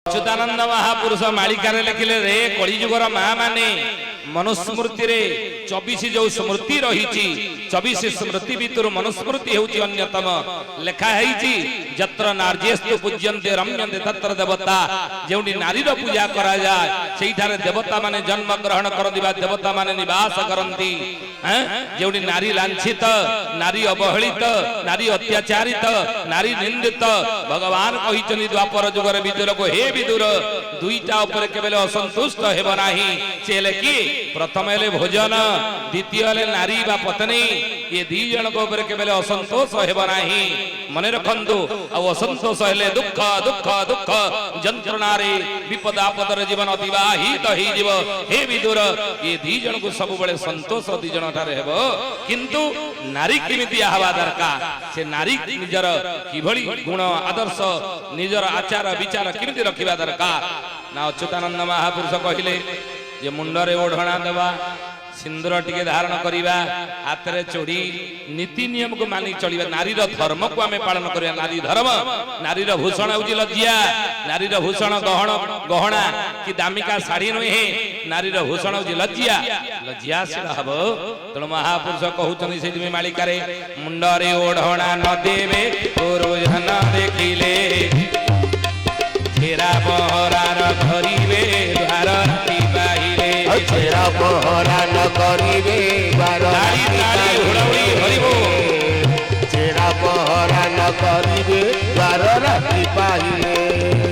अच्युतानंद महापुरुष मालिकार लिखिले रे कलिजुगर माँ माने मनुस्मृति रे 24 जो स्मृति रही 24 स्मृति भितर मनुस्मृति होची अन्यतम लेखा है जत्र नार्यस्तु पूज्यन्ते रम्यन्ते तत्र देवता जेउनी नारी रो पूजा करा जाय सेठारे देवता माने जन्म ग्रहण करदिबा देवता माने निवास करंती हैं जेउनी नारी लांछित नारी अवहेलित नारी अत्याचारित नारी निंदित भगवान कहिचनि द्वापर जुगर विदुर को हे विदुर दुईटा ऊपर केवल असंतुष्ट हेब नाही से कि प्रथम हेले भोजन द्वितीय हेले नारी बा पत्नी ये दी जन को ऊपर केवल असंतोष हेब नाही मने रखंतु आ असंतोष हेले दुख दुख दुख जंत्रणा रे विपद आपद रे जीवन अतिवाहित होई जीव हे विदुर ये दी जन को सब बळे संतोष दी जन ठारे हेबो किंतु नारी किमिति हवा दरकार से नारी निजर किभଳି गुण आदर्श निजर आचार विचार किमिति रखिबा दरकार ना अच्युतानंद महापुरुष कहिले जे मुंडरे ओढणा देवा सिंदूर टिके धारण करिबा हाथ रे चोड़ी नीति नियम को मानि चलिबा नारी रो धर्म को हमें पालन करिया नारी धर्म नारी रो भूषण होजी लज्जा नारी रो भूषण गहना कि दामिका साड़ी नहे नारी रो भूषण होजी लज्जा से हबो तण महापुरुष कहउचनी सेति में मालिकारे मुंडरे ओढणा न देवे गुरु जन देखिले छेरा पहरा न धरिबे द्वार राति बाहिले छेरा पहरा न करिबे द्वार राति हुड़हुड़ी हरिबो छेरा पहरा न करिबे द्वार राति बाहिले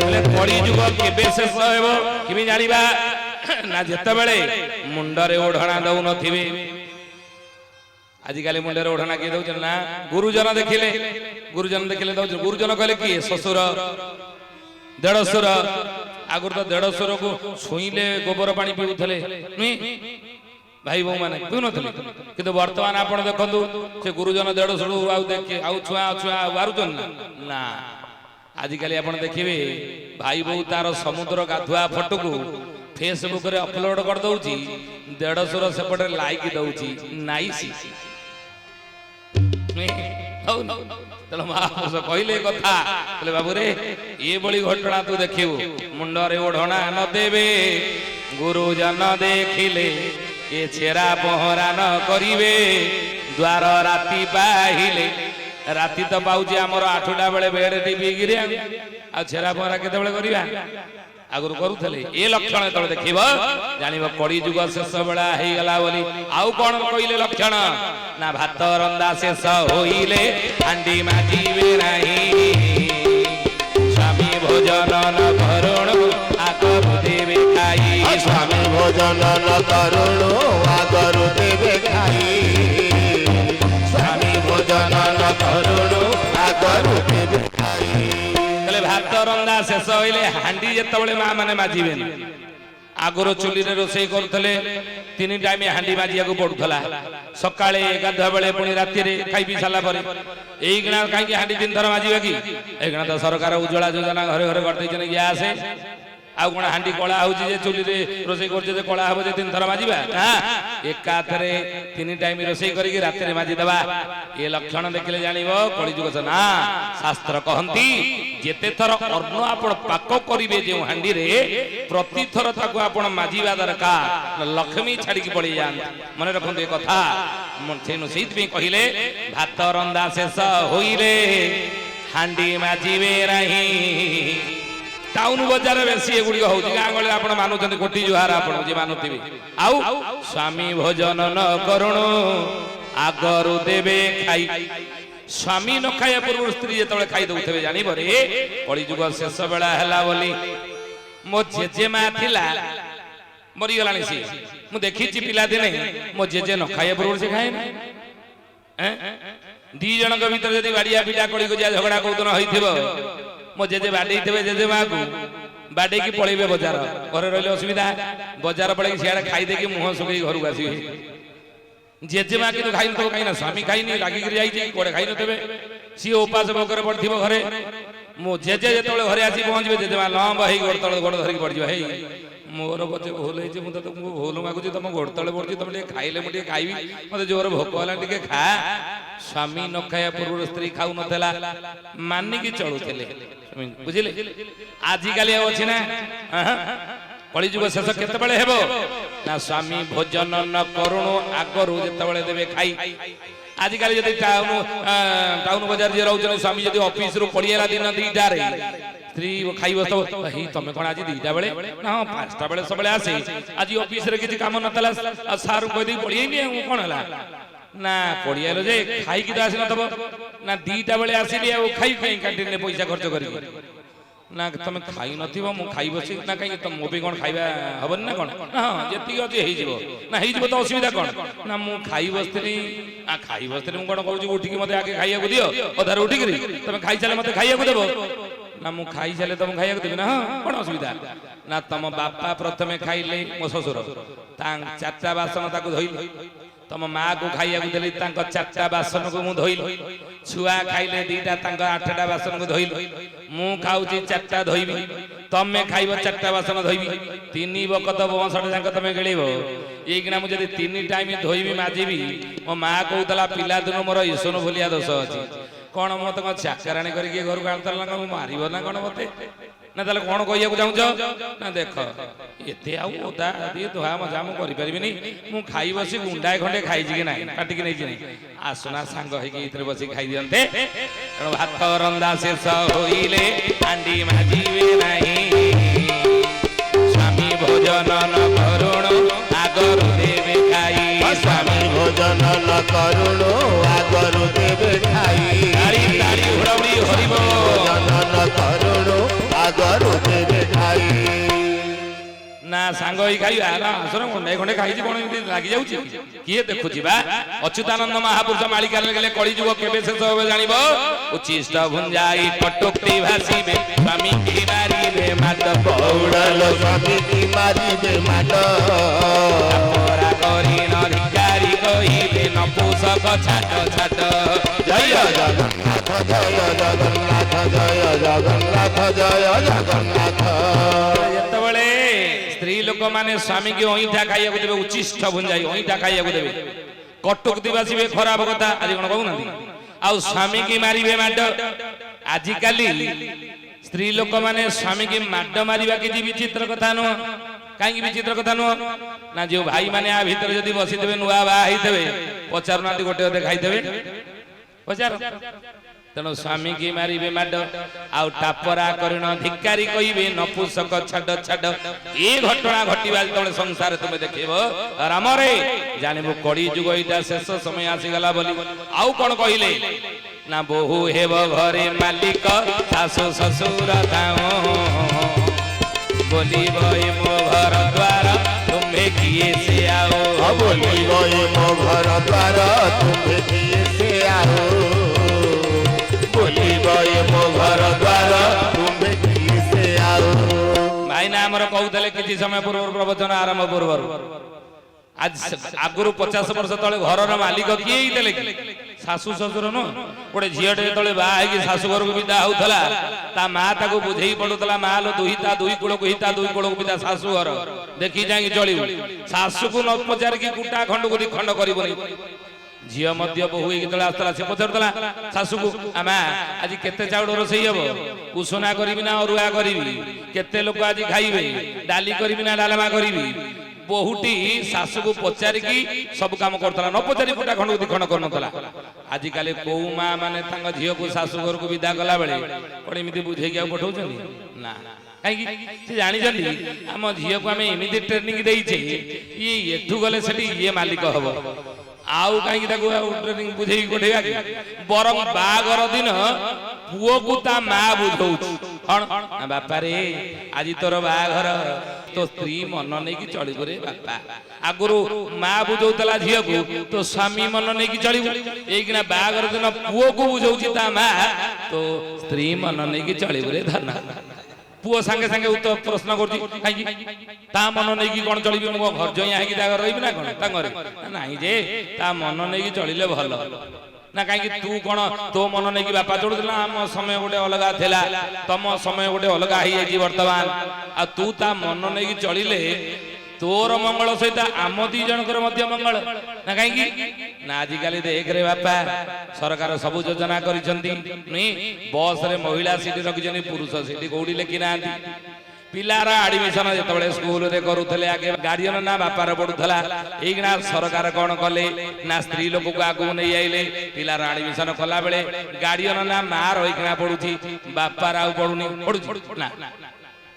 बोले कली जुग केबे शेष हेबो किमि जानिबा ना जेते बेले मुंडरे ओढणा दउ नथिबे आजिकाली मुंडरे ओढणा के दउछ ना गुरुजन देखिले दउछ गुरुजन कहले कि ससुर देढ़सुर आगुर तो देढ़सुर को छुईले गोबर पानी पीउथले भाई बो माने पीउ नथले किंतु वर्तमान आपण देखंतु से गुरुजन देढ़सुर आउ देखे आउ छुआ छुआ वारुचन ना आजिकाली आपण देखिबे भाई बो तार समुद्र गाधुआ फोटो को फेसबुक रे अपलोड कर दउची देढ़सुर सेपटे लाइक दउची नाइस महापुरुष कहले कथा बोले बाबू रे ये बड़ी घटना तू देखिबू मुंडरे ओढ़ना न देवे गुरुजन देखिले ये छेरा पहरा न करिवे द्वार राति बाहिले राति तो पाउची हमर 8टा बेले बेड टीवी गिरे आ छेरा पहरा केते बेले करिवा आगुर करूथले ए लक्षण तळे देखिबो जानिबो कड़ी जुग शेष बेला हेई गला बोली आउ कोन कइले लक्षण ना भात रंदा शेष होइले हांडी माजीबे नाही स्वामी भोजन न करुण आगर देवे खाई स्वामी भोजन न करुण आगर देवे खाई स्वामी भोजन न करुण आगर देवे खाई भात रंदा शेष होइले हांडी जेतबेले मां माने माजीबे आगुर चुली रे रोसई करथले 3 टाइम हांडी माजिया को पडुथला सकाळे गाधा बेले पुनी राति रे खाइ पी साला परे एई गणा काई की हांडी 3 थर माजिबे की ए गणा तो सरकार उज्ज्वला योजना घरे घरे करदै छने गैस आ कोन हांडी कोला होची जे चुली रे रोसई करजे जे कोला हबो जे 3 थर माजिबा हां एका थरे 3 टाइम रोसई करी की राति रे माजी देबा ए लक्षण देखले जानिबो कली जुग ना शास्त्र कहंती जेते थर अन्न आपण पाक करिवे जे हांडी रे प्रति थर ताको आपण माजीबा दरकार लक्ष्मी छाडी की पड़ी जान मने रखन ए कथा सेनु सहित भी कहिले भात रंदा शेष होइले हांडी माजीबे रही टाउन बाजार बेसी एगुडी होउची गांगळे आपण मानुचंती कोटी जुहार आपण जे मानुथिबे आउ स्वामी भोजन न करुण आगरु देवे खाई स्वामी न खाया पूर्व स्त्री जेतबे खाई दउथबे जानि बरे कली जुग शेष बेला हला बोली मो जेजेमा थिला मरी गलानी सी मु देखिची पिला दिने मो जेजे न खाया पूर्व से खाए ना दी जन के भीतर यदि बाडिया पिटा कड़ी को जा झगड़ा कोदन होइथिबो मो जेजे बाडे थिबे जेजे मा को बाडे की पळेबे बाजार घरे रहले असुविधा बाजार पळे सियाडे खाई दे की मुह सुकई घर को आसी जेजेमा कि खाई न तो खाई ना स्वामी खाई नहीं लागी गिर जाई कोडे खाई न तबे सी उपास भोकर पड़थिबो घरे मो जेजे जेतबे घरे आसी पहुंचबे जेजेमा लंब हेई गोड़ तळे गोड़ धरि पड़ जियो हेई मोर बचे भूल है मु तुमको भूल मागुची तुम गोड़ तळे पड़ची तुम खाइले मु खाइबी मते जोर भोक होला टिके खा ସ୍ୱାମୀ ନ ଖାଇବା ପୂର୍ବରୁ ସ୍ତ୍ରୀ ଖାଉ ନଥିଲା ମାନିକି ଚଳୁଥିଲେ ବୁଝିଲେ ଆଜିକାଲି ଆଉ ଅଛି ନା କଳିଯୁଗ ଶେଷ କେତେବେଳେ ହେବ ନା ସ୍ୱାମୀ ଭୋଜନ ନ କରୁଣୁ ଆଗରୁ ଯେତେବେଳେ ଦେବେ ଖାଇ ଆଜିକାଲି ଯଦି ଟାଉନ ବଜାର ଯିଏ ରହୁଛନ୍ତି ସ୍ୱାମୀ ଯଦି ଅଫିସରୁ ପଡ଼ିଗଲା ଦିନ 2ଟାରେ ସ୍ତ୍ରୀ ଖାଇ ବସିବ ହେଇ ତମେ କଣ ଆଜି 2ଟା ବେଳେ ନା ହଁ 5ଟା ବେଳେ ସବୁବେଳେ ଆସେ ଆଜି ଅଫିସରେ କିଛି କାମ ନଥିଲା ସାର୍ କହିଦେଇ ପଡ଼ିଯାଇନି ଆଉ କଣ ହେଲା ନା ପଡ଼ିଆलो ଯେ ଖାଇକି ତ ଆସିନଥିବ ନା 2ଟା ବେଳେ ଆସିଲି ଆଉ ଖାଇ ଖାଇ କ୍ୟାଣ୍ଟିନରେ ପଇସା ଖର୍ଚ୍ଚ କରିକି ନା ତମେ ଖାଇ ନଥିବ ମୁଁ ଖାଇ ବସି ନା କାହିଁକି ମୋ ପାଇଁ କଣ ଖାଇବା ହବନି ନା କଣ ହଁ ଯେତିକି ଅଛି ହେଇଯିବ ନା ହେଇଯିବ ତ ଅସୁବିଧା କଣ ନା ମୁଁ ଖାଇ ବସିଥିଲି ମୁଁ କଣ କହୁଛି ଉଠିକି ମତେ ଆଗେ ଖାଇବାକୁ ଦିଅ ଅଧାରୁ ଉଠିକିରି ତମେ ଖାଇସାରିଲେ ମତେ ଖାଇବାକୁ ଦେବ ନା ମୁଁ ଖାଇସାରିଲେ ତମକୁ ଖାଇବାକୁ ଦେବି ନା ହଁ କଣ ଅସୁବିଧା ନା ତମ ବାପା ପ୍ରଥମେ ଖାଇଲେ ମୋ ଶ୍ୱଶୁର 4ଟା ବାସନ ତାକୁ ଧୋଇଲି ତମ ମା କୁ ଖାଇବାକୁ ଦେଲି ତାଙ୍କ 4ଟା ବାସନକୁ ମୁଁ ଧୋଇଲି ଛୁଆ ଖାଇଲେ 2ଟା ତାଙ୍କ 8ଟା ବାସନକୁ ଧୋଇଲି ମୁଁ ଖାଉଛି 4ଟା ଧୋଇବି ତମେ ଖାଇବ 4ଟା ବାସନ ଧୋଇବି 3 ବକତ ବଂଶଟା ଯାକ ତମେ ଗିଳିବ ଏଇକିନା ମୁଁ ଯଦି 3 ଟାଇମ ଧୋଇବି ମାଜିବି ମୋ ମା କହୁଥିଲା ପିଲାଦିନୁ ମୋର ଇସୋନୋଫିଲିଆ ଦୋଷ ଅଛି କଣ ମତେ କଣ ଚାକରାଣୀ କରିକି ଘରକୁ ଆଣିଥିଲା ନା ମାରିବ ନା କଣ ମତେ ନା ତାହେଲେ କଣ କହିବାକୁ ଚାହୁଁଛ ନା ଦେଖ ଏତେ ଆଉ ଓଦା ଧୁଆ ମଜା ମୁଁ କରିପାରିବିନି ମୁଁ ଖାଇ ବସି ଗୁଣ୍ଡାଏ ଖଣ୍ଡେ ଖାଇଛି କି ନାହିଁ କାଟିକି ନେଇଛି ନାହିଁ ଆସୁନା ସାଙ୍ଗ ହେଇକି ଏଥିରେ ବସି ଖାଇ ଦିଅନ୍ତେ ତେଣୁ ଭାତ ରନ୍ଧା ଶେଷ ହୋଇଲେ ହାଣ୍ଡି ମାଜିବେ ନାହିଁ ସ୍ୱାମୀ ଭୋଜନ ନ କରୁଣୁ ଆଗରୁ ଦେବେ ଖାଇ ସ୍ୱାମୀ ଭୋଜନ ନ କରୁଣୁ ଆଗରୁ ଦେବେ ଖାଇ ହୁଡ଼ାହୁଡ଼ି ହରିବ ଭୋଜନ ନ କରୁଣୁ ଆଗରୁ ଦେବେ ଖାଇ ନା ସାଙ୍ଗ ହେଇ ଖାଇବା ଆସନ ଖଣ୍ଡେ ଖଣ୍ଡେ ଖାଇଛି କଣ ଏମିତି ଲାଗି ଯାଉଛି କିଏ ଦେଖୁଛି ବା ଅଚ୍ୟୁତାନନ୍ଦ ମହାପୁରୁଷ ମାଳିକାରେ ଗଲେ କଳିଯୁଗ କେବେ ଶେଷ হবে ଜାଣିବ ଉଚ୍ଚିଷ୍ଟ ଭୁଞ୍ଜାଇ କଟୁକ୍ତି ଭାସିବେ ସ୍ୱାମୀ କି ମାରିବେ ମାଟ ପୌଡ଼ଲ ସ୍ୱାମୀ କି ମାରିବେ ମାଟ ପରା କରି ନରିକାରି କହିବେ ନପୁସକ ଛାଟ ଛାଟ ଜୟ ଜଗନ୍ନାଥ ଜୟ ଜଗନ୍ନାଥ ଜୟ ଜଗନ୍ନାଥ ଜୟ ଜଗନ୍ନାଥ ଯେତେବେଳେ ସ୍ତ୍ରୀ ଲୋକମାନେ ସ୍ୱାମୀକି ଅଇଁଠା ଖାଇବାକୁ ଦେବେ ଉଚ୍ଚିଷ୍ଟ ଭୁଞ୍ଜାଇ ଅଇଁଠା ଖାଇବାକୁ ଦେବେ କଟୁକ୍ତି ଭାସିବେ ଖରାପ କଥା ଆଜି କଣ କହୁନାହାନ୍ତି ଆଉ ସ୍ୱାମୀକି ମାରିବେ ମାଡ ଆଜିକାଲି ସ୍ତ୍ରୀ ଲୋକମାନେ ସ୍ୱାମୀକି ମାଡ ମାରିବା କିଛି ବିଚିତ୍ର କଥା ନୁହଁ କାହିଁକି ବିଚିତ୍ର କଥା ନୁହଁ ନା ଯୋଉ ଭାଇ ମାନେ ଆ ଭିତରେ ଯଦି ବସିଥିବେ ନୂଆ ବାହା ହେଇଥିବେ ପଚାରୁନାହାନ୍ତି ଗୋଟେ ଅଧେ ଖାଇଦେବେ ପଚାର ତେଣୁ ସ୍ୱାମୀ କି ମାରିବେ ମାଡ ଆଉ ଟାପରା କରିଣ ଧିକାରୀ କହିବେ ନପୁସକ ଛାଡ ଛାଡ ଏ ଘଟଣା ଘଟିବା ଯେତେବେଳେ ସଂସାର ତୁମେ ଦେଖିବ ରାମରେ ଜାଣିବୁ କଳି ଯୁଗ ଏଇଟା ଶେଷ ସମୟ ଆସିଗଲା ବୋଲି ଆଉ କଣ କହିଲେ ନା ବୋହୁ ହେବ ଘରେ ମାଲିକ ଶାଶୁ ଶ୍ୱଶୁର ଥାଉ ବୋଲିବ ଏ ମୋ ଘର ଦ୍ୱାର ତୁମେ କିଏ ସେ ଆଉ ବୋଲିବ ଏ ମୋ ଘର ଦ୍ୱାର ତୁମେ କିଏ ସେ ଆଉ ବୋଲିବ ଏ ମୋ ଘର ଦ୍ୱାର ତୁମେ କିଏ ସେ ଆଉ ଭାଇନା ଆମର କହୁଥିଲେ କିଛି ସମୟ ପୂର୍ବରୁ ପ୍ରବଚନ ଆରମ୍ଭ ପୂର୍ବରୁ ଆଗରୁ 50 ବର୍ଷ ତଳେ ଘରର ମାଲିକ କିଏ ହେଇଥିଲେ ଶାଶୁ ଶ୍ୱଶୁର ନୁହଁ ଗୋଟେ ଝିଅଟେ ଯେତେବେଳେ ବାହା ହେଇକି ଶାଶୁ ଘରକୁ ବିଦା ହଉଥିଲା ତା ମା ତାକୁ ବୁଝେଇ ପଡୁଥିଲା ମା लो ଦୁହିତା ଦୁଇ କୂଳକୁ ହିତା ଦୁଇ କୂଳକୁ ବିଦା ଶାଶୁ ଘର ଦେଖି ଯାଇକି ଚଳିବୁ ଶାଶୁକୁ ନ ପଚାରିକି କୁଟା ଖଣ୍ଡକୁ ଦି ଖଣ୍ଡ କରିବନି ଝିଅ ମଧ୍ୟ ବୋହୁ ହେଇକି ଯେତେବେଳେ ଆସୁଥିଲା ସେ ପଚାରୁଥିଲା ଶାଶୁକୁ ମା ଆଜି କେତେ ଚାଉଳ ରୋଷେଇ ହବ ଉଷୁନା କରିବି ନା ଅରୁଆ କରିବି କେତେ ଲୋକ ଆଜି ଖାଇବେ ଡାଲି କରିବି ନା ଡାଲମା କରିବି ବହୁଟି ଶାଶୁକୁ ପଚାରିକି ସବୁ କାମ କରୁଥିଲା ନ ପଚାରି କୁଟା ଖଣ୍ଡକୁ ଦି ଖଣ୍ଡ କରୁନଥିଲା ଆଜିକାଲି କୋଉ ମା ମାନେ ତାଙ୍କ ଝିଅକୁ ଶାଶୁ ଘରକୁ ବିଦା କଲା ବେଳେ କଣ ଏମିତି ବୁଝେଇକି ଆଉ ପଠଉଛନ୍ତି ନା କାହିଁକି ସେ ଜାଣିଛନ୍ତି ଆମ ଝିଅକୁ ଆମେ ଏମିତି ଟ୍ରେନିଂ ଦେଇଛେ ଇଏ ଏଠୁ ଗଲେ ସେଠି ଇଏ ମାଲିକ ହବ ଆଉ କାହିଁକି ତାକୁ ଆଉ ଟ୍ରେନିଂ ବୁଝେଇକି ପଠେଇବା କି ବରଂ ବାହାଘର ଦିନ ପୁଅକୁ ତା ମା ବୁଝଉଛି କଣ ବାପାରେ ଆଜି ତୋର ବାହାଘର तो स्त्री मन नहीं कि चलिबो रे बापा आगुरु मां बुझौतला झियकु तो स्वामी मन नहीं कि चलिबो एकिना बागर दिन पुओ को बुझौची ता मां तो स्त्री मन नहीं कि चलिबो रे धना पुओ संगे संगे उत्तर प्रश्न करची काई ता मन नहीं कि कोन चलिबो मो घर जइया है कि ता रहिबि ना कोन ता घरे नाही जे ता मन नहीं कि चलिले भलो ना कहीं तू कौन तो मन नहीं कि बापा जोड़ुला आम समय गोटे अलग थिला तम समय गोटे अलग बर्तमान आ तू ता मन नहीं कि चलिले ତୋର ମଙ୍ଗଳ ସହିତ ଆମ ଦି ଜଣଙ୍କର ମଧ୍ୟ ମଙ୍ଗଳ ନା କାହିଁକି ନା ଆଜିକାଲି ଦେଖରେ ବାପା ସରକାର ସବୁ ଯୋଜନା କରିଛନ୍ତି ନୁହେଁ ବସରେ ମହିଳା ସିଟ୍ ରଖିଛନ୍ତି ପୁରୁଷ ସିଟ୍ କୋଉଠି ଲେଖି ନାହାନ୍ତି ପିଲାର ଆଡମିସନ ଯେତେବେଳେ ସ୍କୁଲରେ କରୁଥିଲେ ଆଗେ ଗାର୍ଡିଆନ ନା ବାପାର ପଡୁଥିଲା ଏଇକିନା ସରକାର କଣ କଲେ ନା ସ୍ତ୍ରୀ ଲୋକକୁ ଆଗକୁ ନେଇ ଆଇଲେ ପିଲାର ଆଡମିସନ କଲା ବେଳେ ଗାର୍ଡିଆନ ନା ମା ରହିକିନା ପଡୁଛି ବାପାର ଆଉ ପଡୁନି ପଡୁଛି ନା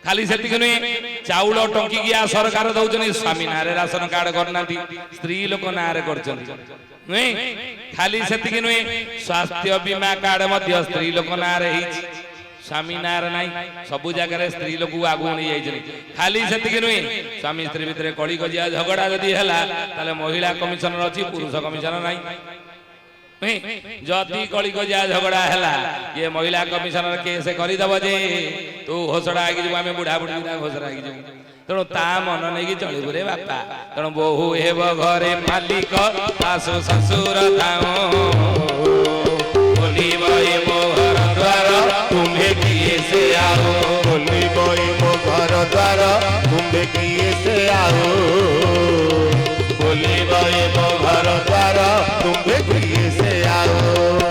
ଖାଲି ସେତିକି ନୁହେଁ ଚାଉଳ ଟଙ୍କିକିଆ ସରକାର ଦଉଛନ୍ତି ସ୍ୱାମୀ ନାଁରେ ରାସନ କାର୍ଡ କରିନାହାନ୍ତି ସ୍ତ୍ରୀ ଲୋକ ନାଁରେ କରିଛନ୍ତି ନୁହେଁ ଖାଲି ସେତିକି ନୁହେଁ ସ୍ୱାସ୍ଥ୍ୟ ବୀମା କାର୍ଡ ମଧ୍ୟ ସ୍ତ୍ରୀ ଲୋକ ନାଁରେ ହେଇଛି ସ୍ୱାମୀ ନାଁରେ ନାହିଁ ସବୁ ଜାଗାରେ ସ୍ତ୍ରୀ ଲୋକକୁ ଆଗକୁ ନେଇ ଯାଇଛନ୍ତି ଖାଲି ସେତିକି ନୁହେଁ ସ୍ୱାମୀ ସ୍ତ୍ରୀ ଭିତରେ କଳି କଜିଆ ଝଗଡା ଯଦି ହେଲା ତାହେଲେ ମହିଳା କମିଶନର ଅଛି ପୁରୁଷ କମିଶନର ନାହିଁ ଯଦି କଳି କଜିଆ ଝଗଡା ହେଲା ଇଏ ମହିଳା କମିଶନର କେସ୍ କରିଦବ ଯେ ତୁ ଘୋଷଣା ହେଇକି ଯିବୁ ଆମେ ବୁଢା ବୁଢୀ ଘୋଷଣା ହେଇକି ଯିବୁ ତେଣୁ ତା ମନ ନେଇକି ଚଳିବୁ ରେ ବାପା ତେଣୁ ବୋହୁ ହେବ ଘରେ ମାଲିକ ଶାଶୁ ଶ୍ୱଶୁର ଥାଉ ବୋଲିବ ଏ ମୋ ଘର ଦ୍ୱାର ତୁମେ କିଏ ସେ ଆଉ बोलिब मो घर द्वार तुम्हें किए से आओ बोलिब ए